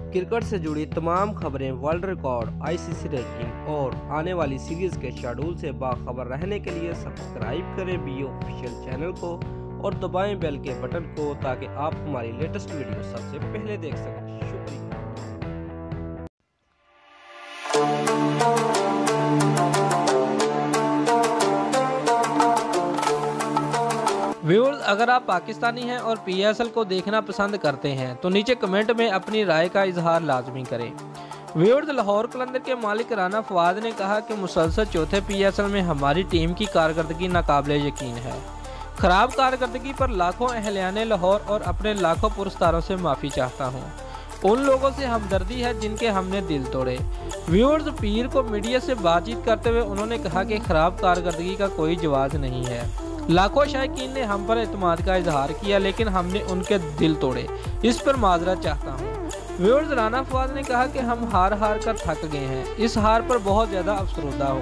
Cricket से जुड़ी तमाम खबरें, वर्ल्ड रिकॉर्ड, आईसीसी रैंकिंग और आने वाली सीरीज के शेड्यूल से बाखबर रहने के लिए सब्सक्राइब करें बी ऑफिशियल चैनल को और दबाएं बेल के बटन को ताकि आप हमारी लेटेस्ट वीडियो सबसे पहले देख सकें। शुक्रिया। व्यूअर्स, अगर आप पाकिस्तानी हैं और पीएसएल को देखना पसंद करते हैं तो नीचे कमेंट में अपनी राय का इजहार लाजमी करें। व्यूअर्स, लाहौर कलंदर के मालिक राना फवाद ने कहा कि मुसलसल चौथे पीएसएल में हमारी टीम की कारकर्दगी नाकाबिले यकीन है। खराब कारकर्दगी पर लाखों अहलियाने लाहौर और अपने लाखों पुरस्कारों से माफ़ी चाहता हूँ। उन लोगों से हमदर्दी है जिनके हमने दिल तोड़े। व्यूअर्स, पीर को मीडिया से बातचीत करते हुए उन्होंने कहा कि खराब कारकर्दगी का कोई जवाब नहीं है। लाखों शायकीन ने हम पर एतमाद का इजहार किया लेकिन हमने उनके दिल तोड़े, इस पर माजरत चाहता हूँ। व्यूअर्स, राना फवाद ने कहा कि हम हार कर थक गए हैं, इस हार पर बहुत ज़्यादा अफसरदा हो।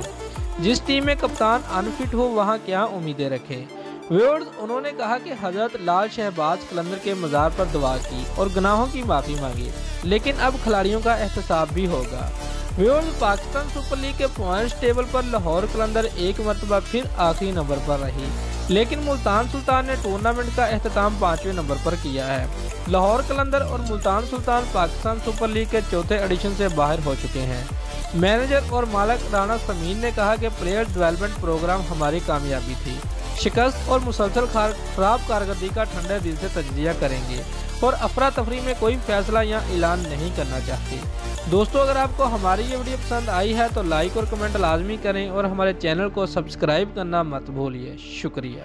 जिस टीम में कप्तान अनफिट हो वहाँ क्या उम्मीदें रखें। व्यूअर्स, उन्होंने कहा कि हजरत लाल शहबाज कलंदर के मज़ार पर दुआ की और गुनाहों की माफ़ी मांगी, लेकिन अब खिलाड़ियों का एहतसाब भी होगा। व्यूअर्स, पाकिस्तान सुपर लीग के पॉइंट्स टेबल पर लाहौर कलंदर एक मरतबा फिर आखिरी नंबर पर रही, लेकिन मुल्तान सुल्तान ने टूर्नामेंट का एख्तिताम 5वें नंबर पर किया है। लाहौर कलंदर और मुल्तान सुल्तान पाकिस्तान सुपर लीग के चौथे एडिशन से बाहर हो चुके हैं। मैनेजर और मालिक राना समीन ने कहा कि प्लेयर डेवलपमेंट प्रोग्राम हमारी कामयाबी थी। शिकस्त और मुसलसल खराब कारकर्दगी का ठंडे दिल से तजिया करेंगे और अफरा तफरी में कोई फैसला या ऐलान नहीं करना चाहते। दोस्तों, अगर आपको हमारी ये वीडियो पसंद आई है तो लाइक और कमेंट लाजमी करें और हमारे चैनल को सब्सक्राइब करना मत भूलिए। शुक्रिया।